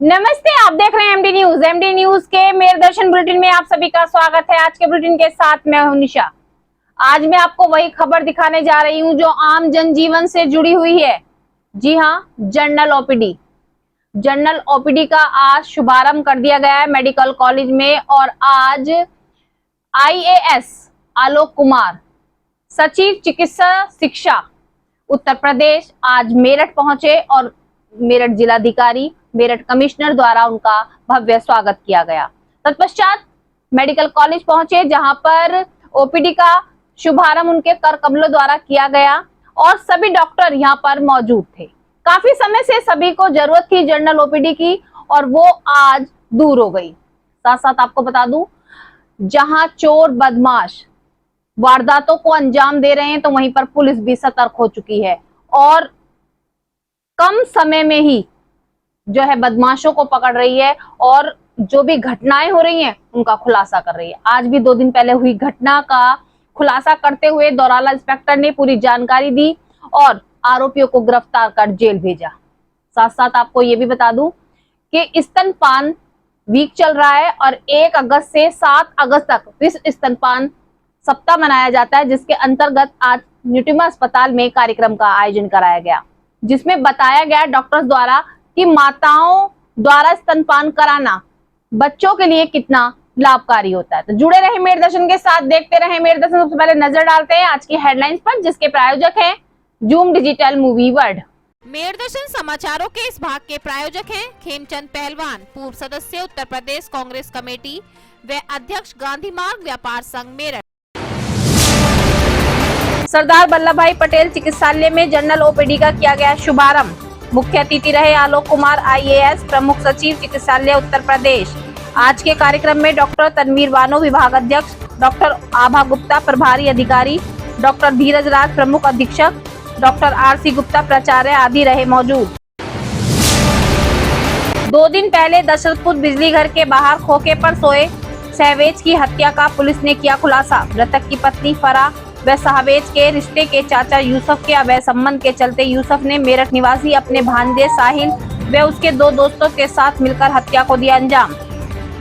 नमस्ते, आप देख रहे हैं एमडी न्यूज। एमडी न्यूज के मेरदर्शन बुलेटिन में आप सभी का स्वागत है। आज के बुलेटिन के साथ मैं हूं निशा। आज मैं आपको वही खबर दिखाने जा रही हूं जो आम जनजीवन से जुड़ी हुई है। जी हां, जनरल ओपीडी। जनरल ओपीडी का आज शुभारंभ कर दिया गया है मेडिकल कॉलेज में। और आज आईएएस आलोक कुमार, सचिव चिकित्सा शिक्षा उत्तर प्रदेश, आज मेरठ पहुंचे और मेरठ जिलाधिकारी, मेरठ कमिश्नर द्वारा उनका भव्य स्वागत किया गया। तत्पश्चात मेडिकल कॉलेज पहुंचे जहां पर ओपीडी का शुभारंभ उनके कर कमलों द्वारा किया गया और सभी डॉक्टर यहां पर मौजूद थे। काफी समय से सभी को जरूरत थी जनरल ओपीडी की और वो आज दूर हो गई। साथ साथ आपको बता दूं, जहां चोर बदमाश वारदातों को अंजाम दे रहे हैं तो वहीं पर पुलिस भी सतर्क हो चुकी है और कम समय में ही जो है बदमाशों को पकड़ रही है और जो भी घटनाएं हो रही हैं उनका खुलासा कर रही है। आज भी 2 दिन पहले हुई घटना का खुलासा करते हुए दौराला इंस्पेक्टर ने पूरी जानकारी दी और आरोपियों को गिरफ्तार कर जेल भेजा। साथ साथ आपको ये भी बता दूं कि स्तनपान वीक चल रहा है और 1 अगस्त से 7 अगस्त तक विश्व स्तनपान सप्ताह मनाया जाता है, जिसके अंतर्गत आज न्यूट्रिमा अस्पताल में कार्यक्रम का आयोजन कराया गया, जिसमें बताया गया डॉक्टर्स द्वारा कि माताओं द्वारा स्तनपान कराना बच्चों के लिए कितना लाभकारी होता है। तो जुड़े रहे मेरदर्शन के साथ, देखते रहे मेरदर्शन। सबसे पहले नजर डालते हैं आज की हेडलाइंस पर, जिसके प्रायोजक हैं जूम डिजिटल मूवी वर्ल्ड। मेरदर्शन समाचारों के इस भाग के प्रायोजक हैं खेमचंद पहलवान, पूर्व सदस्य उत्तर प्रदेश कांग्रेस कमेटी व अध्यक्ष गांधी मार्ग व्यापार संघ मेरठ। सरदार वल्लभ भाई पटेल चिकित्सालय में जनरल ओपीडी का किया गया शुभारंभ। मुख्य अतिथि रहे आलोक कुमार, आईएएस प्रमुख सचिव चिकित्सालय उत्तर प्रदेश। आज के कार्यक्रम में डॉक्टर तनवीर बानो विभाग अध्यक्ष, डॉक्टर आभा गुप्ता प्रभारी अधिकारी, डॉक्टर धीरज राज प्रमुख अधीक्षक, डॉक्टर आरसी गुप्ता प्राचार्य आदि रहे मौजूद। 2 दिन पहले दशरथपुर बिजली घर के बाहर खोखे पर सोए सहवेज की हत्या का पुलिस ने किया खुलासा। मृतक की पत्नी फरा व सहवेज के रिश्ते के चाचा यूसुफ के अवैध संबंध के चलते यूसुफ ने मेरठ निवासी अपने भांजे साहिल व उसके 2 दोस्तों के साथ मिलकर हत्या को दिया अंजाम।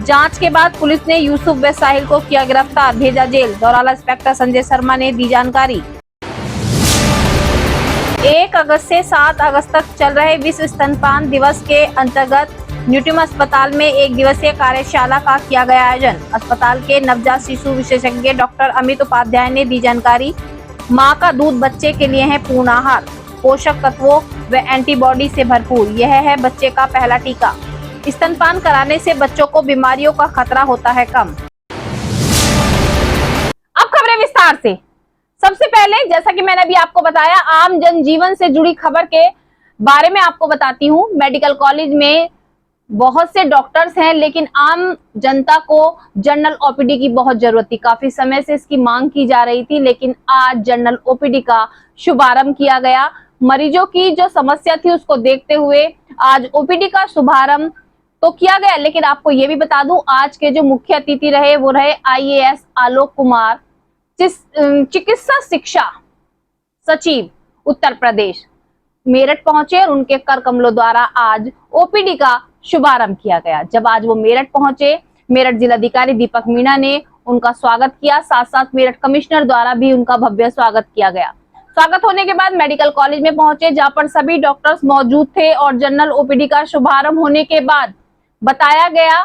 जांच के बाद पुलिस ने यूसुफ व साहिल को किया गिरफ्तार, भेजा जेल। दौराला इंस्पेक्टर संजय शर्मा ने दी जानकारी। 1 अगस्त से 7 अगस्त तक चल रहे विश्व स्तनपान दिवस के अंतर्गत न्यूट्रिमा अस्पताल में 1 दिवसीय कार्यशाला का किया गया आयोजन। अस्पताल के नवजात शिशु विशेषज्ञ डॉक्टर अमित उपाध्याय ने दी जानकारी। मां का दूध बच्चे के लिए है पूर्ण आहार, पोषक तत्वों व एंटीबॉडी से भरपूर। यह है बच्चे का पहला टीका। स्तनपान कराने से बच्चों को बीमारियों का खतरा होता है कम। अब खबरें विस्तार से। सबसे पहले, जैसा कि मैंने अभी आपको बताया, आम जनजीवन से जुड़ी खबर के बारे में आपको बताती हूँ। मेडिकल कॉलेज में बहुत से डॉक्टर्स हैं, लेकिन आम जनता को जनरल ओपीडी की बहुत जरूरत थी। काफी समय से इसकी मांग की जा रही थी, लेकिन आज जनरल ओपीडी का शुभारंभ किया गया। मरीजों की जो समस्या थी उसको देखते हुए आज ओपीडी का शुभारंभ तो किया गया। लेकिन आपको ये भी बता दूं, आज के जो मुख्य अतिथि रहे वो रहे आईएएस आलोक कुमार, चिकित्सा शिक्षा सचिव उत्तर प्रदेश, मेरठ पहुंचे और उनके कर कमलों द्वारा आज ओपीडी का शुभारंभ किया गया। जब आज वो मेरठ पहुंचे, मेरठ जिलाधिकारी दीपक मीणा ने उनका स्वागत किया। साथ साथ मेरठ कमिश्नर द्वारा भी उनका भव्य स्वागत किया गया। स्वागत होने के बाद मेडिकल कॉलेज में पहुंचे, जहां पर सभी डॉक्टर्स मौजूद थे और जनरल ओपीडी का शुभारंभ होने के बाद बताया गया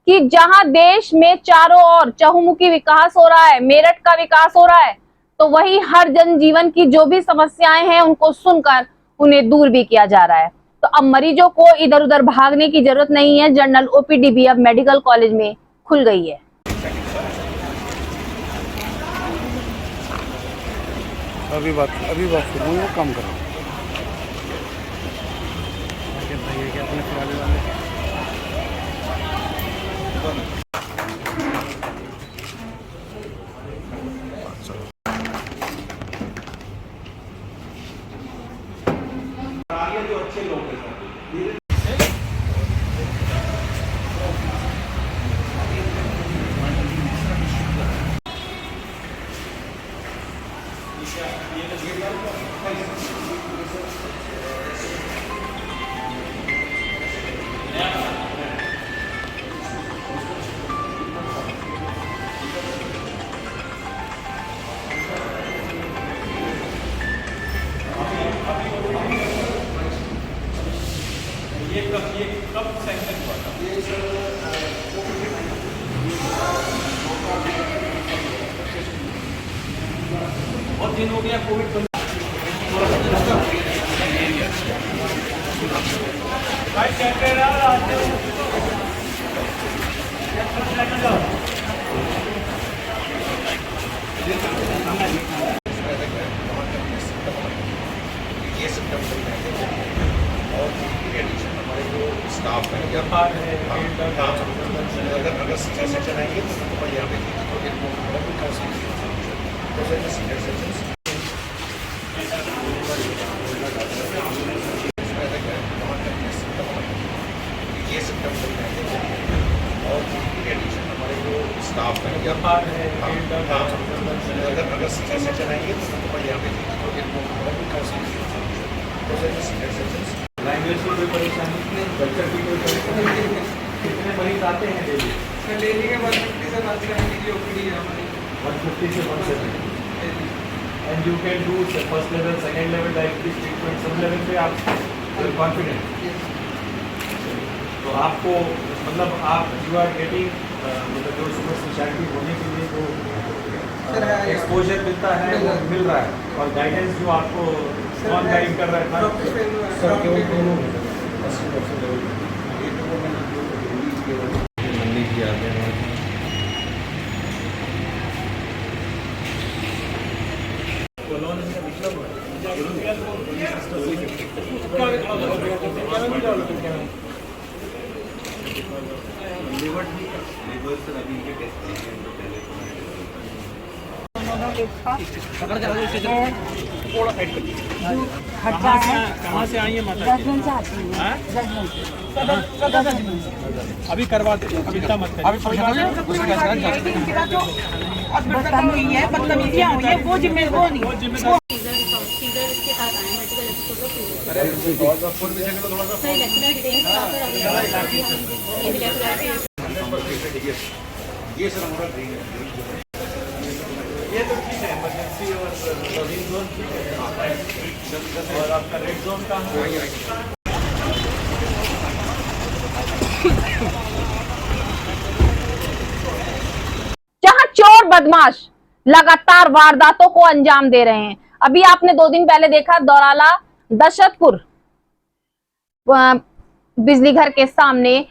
कि जहां देश में चारों ओर चहुमुखी विकास हो रहा है, मेरठ का विकास हो रहा है, तो वही हर जनजीवन की जो भी समस्याएं हैं उनको सुनकर उन्हें दूर भी किया जा रहा है। तो अब मरीजों को इधर उधर भागने की जरूरत नहीं है। जनरल ओपीडी भी अब मेडिकल कॉलेज में खुल गई है। अभी बात सुनो, कम करो। जो अच्छे लोग हैं ये कब सैंक्शन हुआ था? ये सर बहुत दिन हो गया कोविड ये सिस्टम सही रहेंगे और एडिशन हमारे जो स्टाफ है या अगर सीनियर सेक्शन आएंगे तो यहाँ पे सीनियर सेक्शन ये सिस्टम सही रहेंगे और एडिशन हमारे जो स्टाफ है या अगर सीनियर सेक्शन आएंगे तो यहाँ पे सीनियर सेक्शन लैंग्वेज की कोई परेशानी नहीं, कल्चर की कोई परेशानी नहीं। कितने मरीज आते हैं डेली? डेली के 150 से 170 की ओपीडी है हमारी 150 से 170 and you can do first level, second level diabetes treatment, sub level पे आप कॉन्फिडेंट। तो आपको मतलब आप यू आर गेटिंग मतलब जो सुपर स्पेशलिटी होने के लिए जो एक्सपोजर मिलता है वो मिल रहा है और गाइडेंस जो आपको कौन गाइड कर रहा है? सर केवल दोनों मंडी जी आते हैं कहाँ से आई है माता जी? अभी करवा दे, अभी इतना मत बदतमीजियाँ हुई है वो जिम्मेदार नहीं ये सर हमारा ड्रीम है। ये तो ठीक है, इमरजेंसी और ग्रीन जोन ठीक है और आपका रेड जोन कहाँ है? जहां चोर बदमाश लगातार वारदातों को अंजाम दे रहे हैं। अभी आपने 2 दिन पहले देखा दौराला दशरथपुर बिजली घर के सामने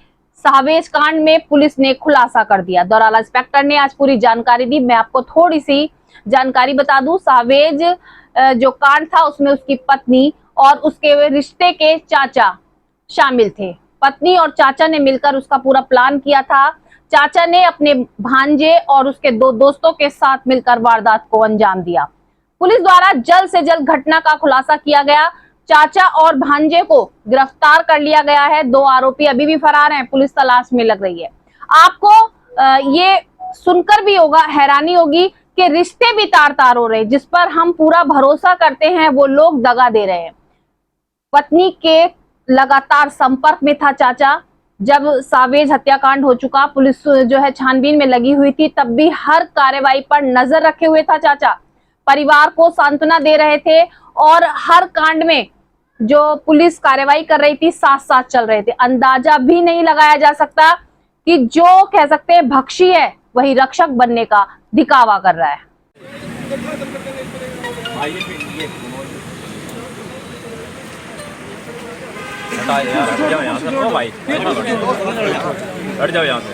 सावेज कांड में पुलिस ने खुलासा कर दिया। दौराला इंस्पेक्टर ने आज पूरी जानकारी दी। मैं आपको थोड़ी सी जानकारी बता दूं, सावेज जो कांड था उसमें उसकी पत्नी और उसके रिश्ते के चाचा शामिल थे। पत्नी और चाचा ने मिलकर उसका पूरा प्लान किया था। चाचा ने अपने भांजे और उसके 2 दोस्तों के साथ मिलकर वारदात को अंजाम दिया। पुलिस द्वारा जल्द से जल्द घटना का खुलासा किया गया। चाचा और भांजे को गिरफ्तार कर लिया गया है। 2 आरोपी अभी भी फरार हैं, पुलिस तलाश में लग रही है। आपको ये सुनकर भी होगा हैरानी होगी कि रिश्ते भी तार तार हो रहे हैं। जिस पर हम पूरा भरोसा करते हैं वो लोग दगा दे रहे हैं। पत्नी के लगातार संपर्क में था चाचा। जब सावेज हत्याकांड हो चुका, पुलिस जो है छानबीन में लगी हुई थी, तब भी हर कार्रवाई पर नजर रखे हुए था चाचा। परिवार को सांत्वना दे रहे थे और हर कांड में जो पुलिस कार्रवाई कर रही थी साथ साथ चल रहे थे। अंदाजा भी नहीं लगाया जा सकता कि जो कह सकते हैं भक्षी है वही रक्षक बनने का दिखावा कर रहा है। यार हट जाओ यहाँ से। ओ भाई हट जाओ यहाँ से।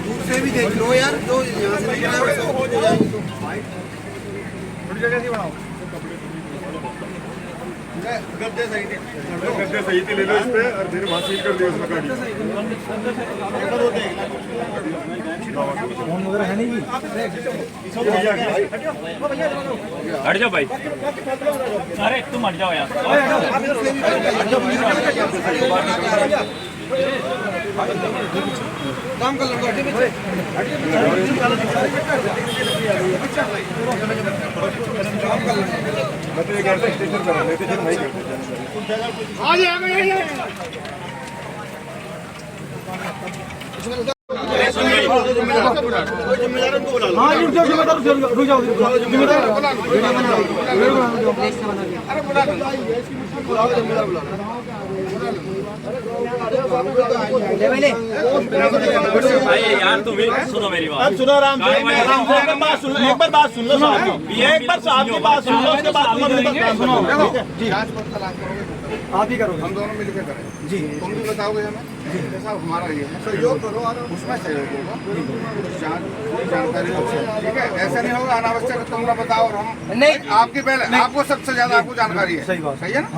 दूसरे भी देख लो यार, जो यहाँ से निकला है थोड़ी जगह से बनाओ। गद्दे सही थे, गद्दे सही थे, ले लो इस पे और फिर वहाँ सील कर दियो उसमें गाड़ी। फोन वगैरह है नहीं? हट जाओ भाई। अरे तुम हट जाओ यहाँ से। काम कर लो। स्टेशन पर लेते थे नहीं करते। भाई यार तुम सुनो मेरी बात। सुनो आराम से, बात सुन लो, एक बार बात सुन लो साहब की, एक बार साहब की बात सुन लो, उसके बाद तुम अपनी बात सुनो। जी आप ही करोगे, हम दोनों मिलकर करें जी। तुम भी बताओगे हमें जैसा हमारा ये है सहयोग करो और उसमें सहयोग होगा जानकारी हो, ठीक है। ऐसा नहीं होगा अनावश्यक तुम ना बताओ और हम नहीं, आपकी पहले आपको सबसे ज्यादा आपको जानकारी है। सही बात, सही है ना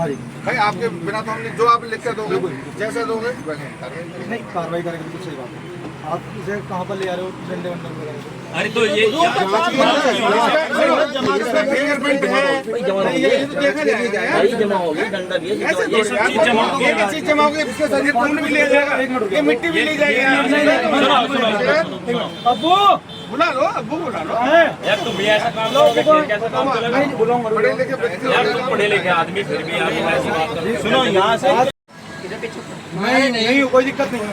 भाई, आपके बिना तो हम जो आप लिख कर दोगे जैसे दोगे वैसे नहीं कार्रवाई करेंगे, बिल्कुल सही बात है। आप इसे कहाँ पर ले जा रहे हो, डंडे वंडे वगैरह? अरे तो ये फिंगरप्रिंट है, जमा होगी, डंडा भी है, ये सब चीज जमा होगी, चीज जमा होगी, इसके शरीर खून भी ले जाएगा, ये मिट्टी भी ले जाएगी। अब्बू बुला लो, अब्बू बुला लो। यार तुम भी ऐसा काम करोगे फिर कैसा काम चलेगा? पढ़े लिखे बच्चे यार तुम पढ़े लिखे आदमी फिर भी यार तुम ऐसी बात करते हो। सुनो यहाँ से नहीं कोई दिक्कत नहीं है।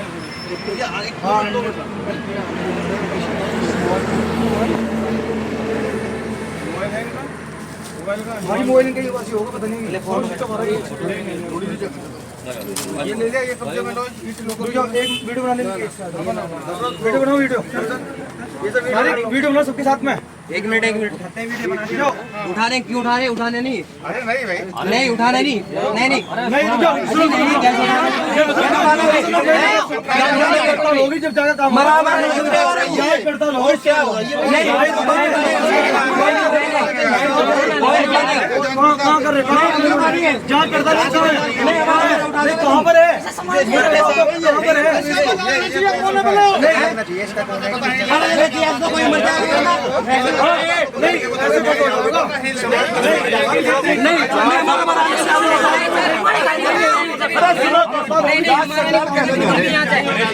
हमारी मोबाइल का ये होगा पता नहीं, ये ले जाए, ये कब्जे में लो, ईट लो, एक वीडियो बना लेंगे, वीडियो बनाओ, वीडियो वीडियो बनाओ सबके साथ में। एक मिनट वीडियो बना दीजिए। उठाने क्यों उठा रहे? उठाने नहीं, अरे नहीं भाई, नहीं उठाने नहीं, नहीं नहीं होगी जब ज्यादा काम करता कहाँ कर रहे जांच करता कहाँ पर है,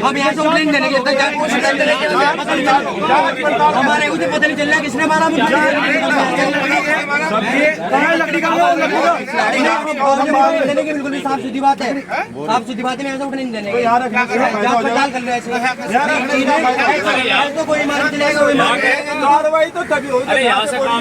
हम यहाँ से कंप्लेन देने के हमारे मुझे पता नहीं चल रहा किसने मारा मुझे। लकड़ी का देने की बिल्कुल साफ सीधी बात है, साफ सीधी बात है, मैं ऐसा उठने नहीं देने पड़ताल कर लो ऐसे तो कोई मार चलेगा, कार्रवाई तो तभी होगी। अरे यहाँ से काम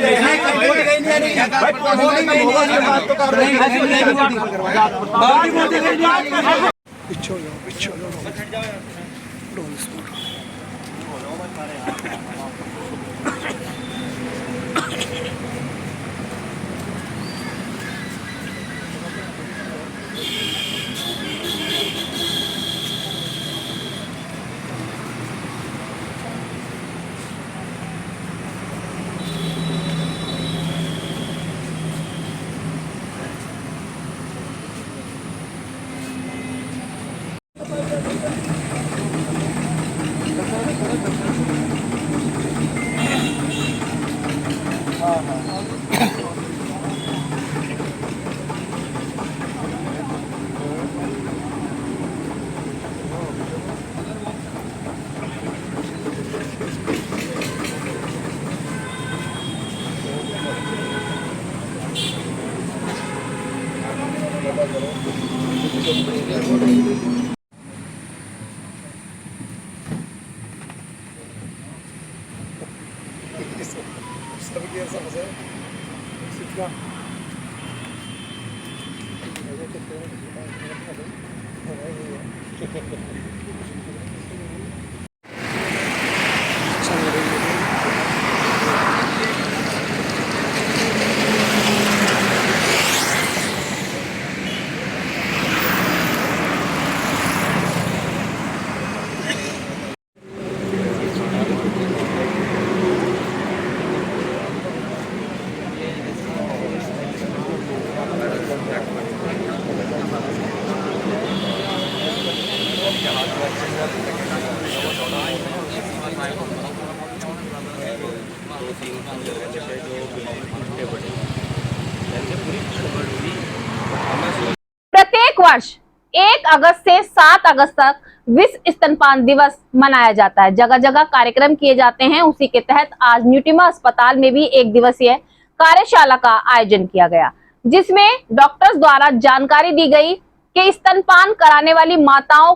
प्रत्येक वर्ष 1 अगस्त से 7 अगस्त तक विश्व स्तनपान दिवस मनाया जाता है। जगह जगह कार्यक्रम किए जाते हैं। उसी के तहत आज न्यूटिमा अस्पताल में भी एक दिवसीय कार्यशाला का आयोजन किया गया, जिसमें डॉक्टर्स द्वारा जानकारी दी गई कि स्तनपान कराने वाली माताओं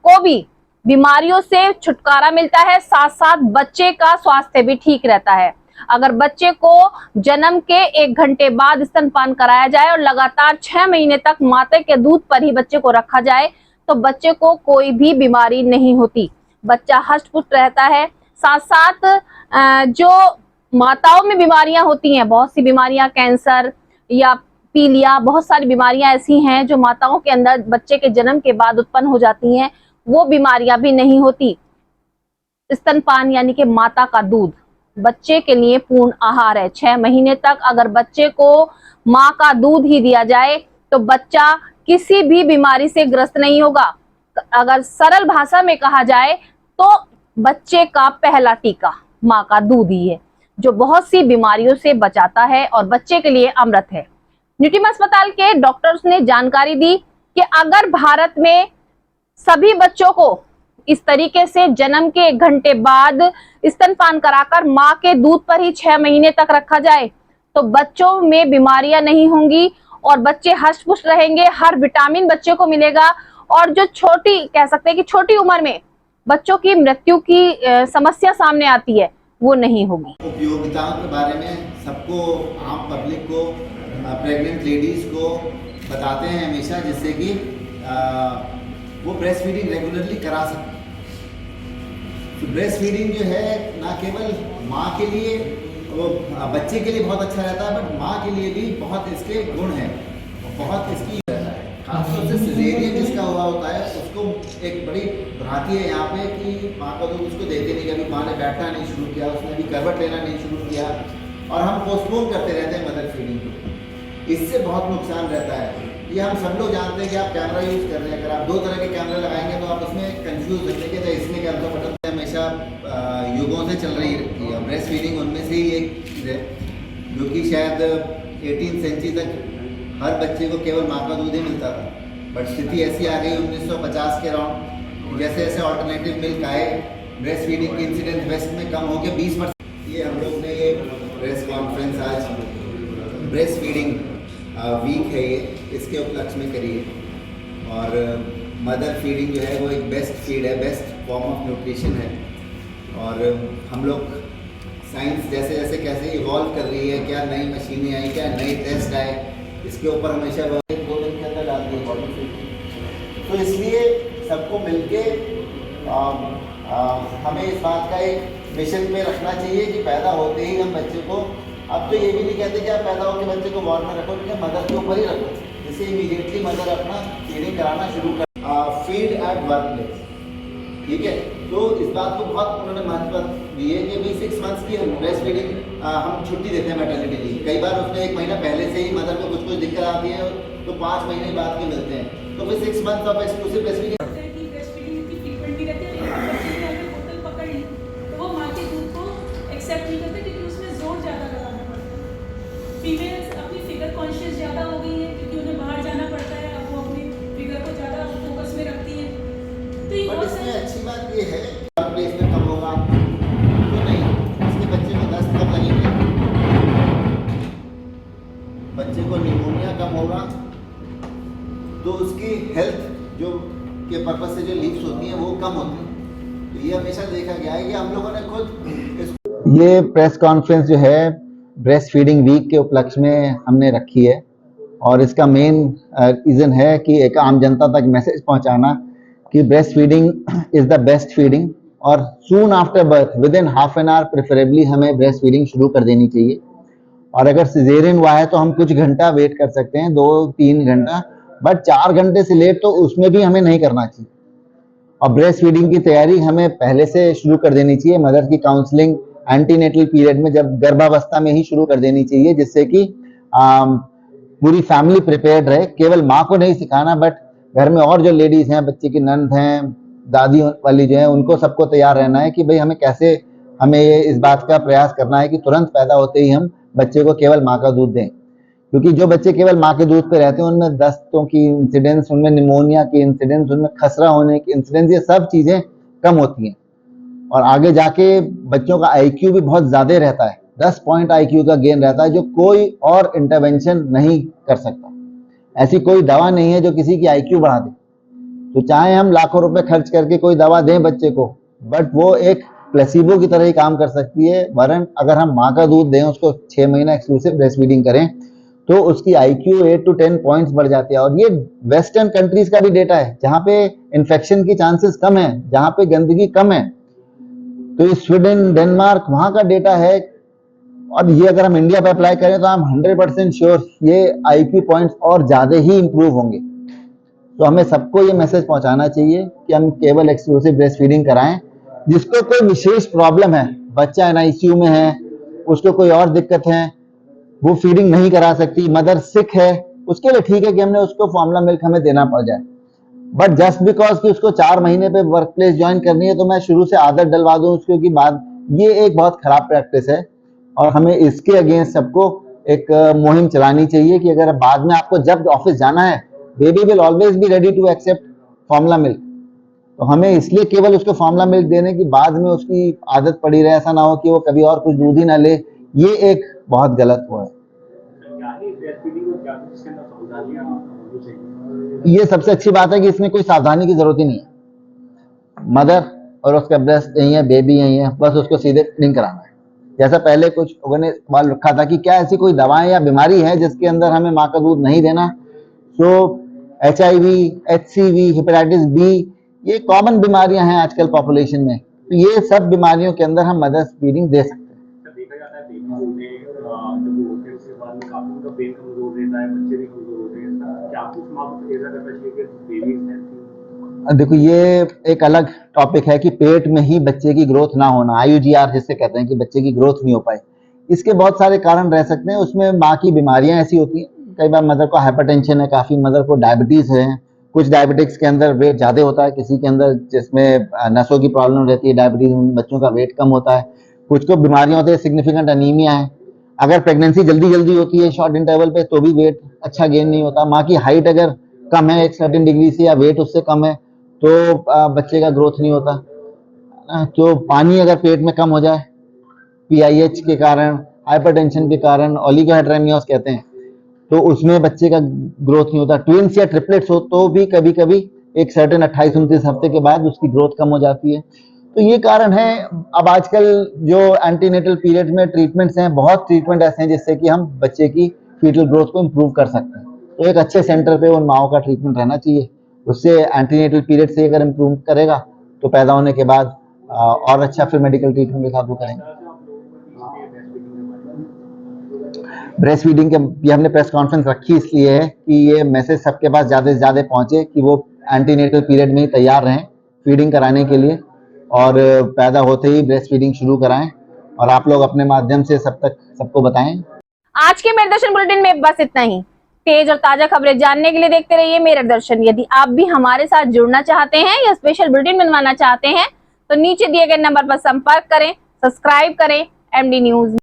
को भी बीमारियों से छुटकारा मिलता है, साथ साथ बच्चे का स्वास्थ्य भी ठीक रहता है। अगर बच्चे को जन्म के 1 घंटे बाद स्तनपान कराया जाए और लगातार 6 महीने तक माता के दूध पर ही बच्चे को रखा जाए तो बच्चे को कोई भी बीमारी नहीं होती, बच्चा हष्ट-पुष्ट रहता है। साथ साथ जो माताओं में बीमारियां होती हैं, बहुत सी बीमारियां, कैंसर या पीलिया, बहुत सारी बीमारियां ऐसी हैं जो माताओं के अंदर बच्चे के जन्म के बाद उत्पन्न हो जाती हैं, वो बीमारियां भी नहीं होती। स्तनपान यानी कि माता का दूध बच्चे के लिए पूर्ण आहार है। 6 महीने तक अगर बच्चे को माँ का दूध ही दिया जाए तो बच्चा किसी भी बीमारी से ग्रस्त नहीं होगा। अगर सरल भाषा में कहा जाए तो बच्चे का पहला टीका माँ का दूध ही है, जो बहुत सी बीमारियों से बचाता है और बच्चे के लिए अमृत है। न्यूट्रीम अस्पताल के डॉक्टर्स ने जानकारी दी कि अगर भारत में सभी बच्चों को इस तरीके से जन्म के 1 घंटे बाद स्तनपान कराकर माँ के दूध पर ही 6 महीने तक रखा जाए तो बच्चों में बीमारियां नहीं होंगी और बच्चे हष्ट पुष्ट रहेंगे, हर विटामिन बच्चे को मिलेगा और जो छोटी कह सकते हैं कि छोटी उम्र में बच्चों की मृत्यु की समस्या सामने आती है वो नहीं होगी। उपयोगिताओं के बारे में सबको, आम पब्लिक को, प्रेग्नेंट लेडीज को बताते हैं हमेशा, जिससे कि वो ब्रेस्ट फीडिंग रेगुलरली करा सकें। तो ब्रेस्ट फीडिंग जो है ना केवल माँ के लिए, वो बच्चे के लिए बहुत अच्छा रहता है, बट माँ के लिए भी बहुत इसके गुण हैं, बहुत इसकी रहता है। खासतौर से सिजेरियन जिसका हुआ होता है उसको एक बड़ी भ्रांति है यहाँ पे कि माँ का दूध उसको देते नहीं, कभी माँ ने बैठना नहीं शुरू किया, उसने भी करवट लेना नहीं शुरू किया और हम पोस्टपोन करते रहते हैं मदर फीडिंग को। इससे बहुत नुकसान रहता है। ये हम सब लोग जानते हैं कि आप कैमरा यूज़ कर रहे हैं, अगर आप 2 तरह के कैमरा लगाएंगे तो आप उसमें कंफ्यूज होते हैं कि इसमें क्या होता बटन हमेशा युगों से चल रही है। ब्रेस्ट फीडिंग उनमें से ही एक चीज़ है जो कि शायद 18वीं सेंचुरी तक हर बच्चे को केवल माँ का दूध ही मिलता था, बट स्थिति ऐसी आ गई 1950 के अराउंड, जैसे जैसे ऑल्टरनेटिव मिल्क आए, ब्रेस्ट फीडिंग की इंसिडेंस वेस्ट में कम होकर 20%। ये हम लोग ने ये प्रेस कॉन्फ्रेंस आज ब्रेस्ट फीडिंग वीक है ये, इसके उपलक्ष्य में करी है। और मदर फीडिंग जो है वो एक बेस्ट फीड है, बेस्ट फॉर्म ऑफ न्यूट्रिशन है। और हम लोग साइंस जैसे जैसे कैसे इवॉल्व कर रही है, क्या नई मशीनें आई, क्या नई टेस्ट आए, इसके ऊपर हमेशा 2 दिन के अंदर डालती है बॉडी फीड। तो इसलिए सबको मिलके हमें इस बात का एक मिशन पे रखना चाहिए कि पैदा होते ही हम बच्चे को, अब तो ये भी नहीं कहते कि आप पैदा होकर बच्चे को वार्ड में रखो, लेकिन मदर के ऊपर ही रखो, जिससे इमीडिएटली मदर अपना फीडिंग कराना शुरू कर। फीड एट वर्क प्लेस, ठीक है। तो इस बात को बहुत उन्होंने महत्व दी है कि भाई 6 मंथ्स की ब्रेस्ट फीडिंग हम छुट्टी देते हैं मैटरनिटी लीव। कई बार उसमें 1 महीना पहले से ही मदर को कुछ दिक्कत आती है तो 5 महीने बाद के मिलते हैं, तो फिर 6 months of exclusive breast feeding accept नहीं करते क्योंकि उसमें जोर ज़्यादा लगाना पड़ता है। फीमेल्स अपनी फिगर कॉन्शियस ज़्यादा हो गई है क्योंकि उन्हें बाहर जाना पड़ता है, अब वो अपनी फिगर को ज़्यादा फोकस में रखती हैं। तो ये बहुत इसमें अच्छी बात ये है कि इसमें कम होगा तो नहीं, इसके बच्चे को दस्त कम लगेंगे, बच्चे को निमोनिया कम होगा, तो उसकी हेल्थ जो के पर्पज से जो लीव्स होती हैं वो कम होती हैं। तो ये हमेशा देखा गया है कि हम लोगों ने खुद ये प्रेस कॉन्फ्रेंस जो है ब्रेस्ट फीडिंग वीक के उपलक्ष्य में हमने रखी है और इसका मेन रीज़न है कि एक आम जनता तक मैसेज पहुंचाना कि breast feeding is the best feeding और soon after birth within half an hour preferably हमें ब्रेस्ट फीडिंग शुरू कर देनी चाहिए। और अगर सिजेरियन हुआ है तो हम कुछ घंटा वेट कर सकते हैं, 2-3 घंटा, बट 4 घंटे से लेट तो उसमें भी हमें नहीं करना चाहिए। और ब्रेस्ट फीडिंग की तैयारी हमें पहले से शुरू कर देनी चाहिए, मदर की काउंसलिंग एंटीनेटल पीरियड में जब गर्भावस्था में ही शुरू कर देनी चाहिए, जिससे कि पूरी फैमिली प्रिपेयर्ड रहे। केवल माँ को नहीं सिखाना, बट घर में और जो लेडीज हैं, बच्चे की नंद हैं, दादी वाली जो है, उनको सबको तैयार रहना है कि भाई हमें ये इस बात का प्रयास करना है कि तुरंत पैदा होते ही हम बच्चे को केवल माँ का दूध दें, क्योंकि जो बच्चे केवल माँ के दूध पे रहते हैं उनमें दस्तों की इंसिडेंस, उनमें निमोनिया की इंसिडेंस, उनमें खसरा होने की इंसिडेंस, ये सब चीज़ें कम होती हैं। और आगे जाके बच्चों का IQ भी बहुत ज़्यादा रहता है, 10 पॉइंट IQ का गेन रहता है, जो कोई और इंटरवेंशन नहीं कर सकता। ऐसी कोई दवा नहीं है जो किसी की IQ बढ़ा दे। तो चाहे हम लाखों रुपए खर्च करके कोई दवा दें बच्चे को, बट वो एक प्लेसिबो की तरह ही काम कर सकती है। वरन अगर हम माँ का दूध दें, उसको 6 महीना एक्सक्लूसिव ब्रेस्ट फीडिंग करें, तो उसकी IQ 8 to 10 पॉइंट्स बढ़ जाती है। और ये वेस्टर्न कंट्रीज का भी डेटा है, जहाँ पे इन्फेक्शन की चांसेस कम है, जहाँ पे गंदगी कम है। तो ये स्वीडन, डेनमार्क, वहाँ का डेटा है। और ये अगर हम इंडिया पे अप्लाई करें तो हम 100% श्योर ये IQ पॉइंट्स और ज्यादा ही इंप्रूव होंगे। तो हमें सबको ये मैसेज पहुंचाना चाहिए कि हम केवल एक्सक्लूसिव ब्रेस्ट फीडिंग कराएं। जिसको कोई विशेष प्रॉब्लम है, बच्चा NICU में है, उसको कोई और दिक्कत है, वो फीडिंग नहीं करा सकती, मदर सिक है, उसके लिए ठीक है कि हमने उसको फॉर्मूला मिल्क हमें देना पड़ जाए। बट जस्ट बिकॉज कि उसको 4 महीने पे वर्क प्लेस ज्वाइन करनी है तो मैं शुरू से आदत डलवा दूं उसको कि बाद, ये एक बहुत खराब प्रैक्टिस है। और हमें इसके अगेंस्ट सबको एक मुहिम चलानी चाहिए कि अगर बाद में आपको जब ऑफिस जाना है, baby will always be ready to accept formula milk. तो हमें इसलिए केवल उसको फॉर्मूला मिल्क देने की बाद में उसकी आदत पड़ी रहे, ऐसा ना हो कि वो कभी और कुछ दूध ही ना ले, ये एक बहुत गलत वो है। ये सबसे अच्छी बात है कि इसमें कोई सावधानी की जरूरत ही नहीं है। मदर और उसका ब्रेस्ट यही है, बेबी यही है, बस उसको सीधे फीडिंग कराना है। जैसा पहले कुछ लोगों ने सवाल रखा था कि क्या ऐसी कोई दवाएं या बीमारी है जिसके अंदर हमें माँ का दूध नहीं देना। तो HIV, HCV, हेपेटाइटिस B, ये कॉमन बीमारियां हैं आजकल पॉपुलेशन में। तो ये सब बीमारियों के अंदर हम मदर फीडिंग दे सकते हैं। देखा जाता है बेबी होते हैं, जब वो होते हैं उसके बाद में काफी उनका पेट कमजोर रहता है, बच्चे भी कमजोर होते हैं। क्या आपको माँ को ऐसा करना चाहिए कि बेबी हेल्थी? देखो, ये एक अलग टॉपिक है कि पेट में ही बच्चे की ग्रोथ ना होना, IUGR जिससे कहते हैं कि बच्चे की ग्रोथ नहीं हो पाए। इसके बहुत सारे कारण रह सकते हैं। उसमें माँ की बीमारियां ऐसी होती हैं, कई बार मदर को हाइपरटेंशन है, काफी मदर को डायबिटीज है, कुछ डायबिटिक्स के अंदर वेट ज्यादा होता है, किसी के अंदर जिसमें नसों की प्रॉब्लम रहती है, डायबिटीज में बच्चों का वेट कम होता है, कुछ को बीमारियां होती है, सिग्निफिकेंट अनीमिया है। अगर प्रेगनेंसी जल्दी होती है शॉर्ट इंटरवल पे तो भी वेट अच्छा गेन नहीं होता। माँ की हाइट अगर कम है एक सर्टेन डिग्री से या वेट उससे कम है तो बच्चे का ग्रोथ नहीं होता। तो पानी अगर पेट में कम हो जाए PIH के कारण, हाइपरटेंशन के कारण, ओलिगोहाइड्रेमियोस कहते हैं, तो उसमें बच्चे का ग्रोथ नहीं होता। ट्विंस या ट्रिपलेट्स हो तो भी कभी कभी एक सर्टेन 28-29 हफ्ते के बाद उसकी ग्रोथ कम हो जाती है। तो ये कारण है। अब आजकल जो एंटीनेटल पीरियड में ट्रीटमेंट्स हैं, बहुत ट्रीटमेंट ऐसे हैं जिससे कि हम बच्चे की फीटल ग्रोथ को इम्प्रूव कर सकते हैं। तो एक अच्छे सेंटर पे उन माओ का ट्रीटमेंट रहना चाहिए। उससे एंटीनेटल पीरियड से अगर इम्प्रूव करेगा तो पैदा होने के बाद और अच्छा फिर मेडिकल ट्रीटमेंट के साथ वो करेंगे। ब्रेस्ट फीडिंग के ये हमने प्रेस कॉन्फ्रेंस रखी इसलिए है कि ये मैसेज सबके पास ज़्यादा से ज़्यादा पहुंचे कि वो एंटीनेटल पीरियड में ही तैयार रहें फीडिंग कराने के लिए, और पैदा होते ही ब्रेस्ट फीडिंग शुरू कराएं। और आप लोग अपने माध्यम से सबको बताएं। आज के मेरे दर्शन बुलेटिन में बस इतना ही। तेज और ताजा खबरें जानने के लिए देखते रहिए मेरे दर्शन। यदि आप भी हमारे साथ जुड़ना चाहते हैं या स्पेशल बुलेटिन बनवाना चाहते हैं तो नीचे दिए गए नंबर पर संपर्क करें, सब्सक्राइब करें MD न्यूज।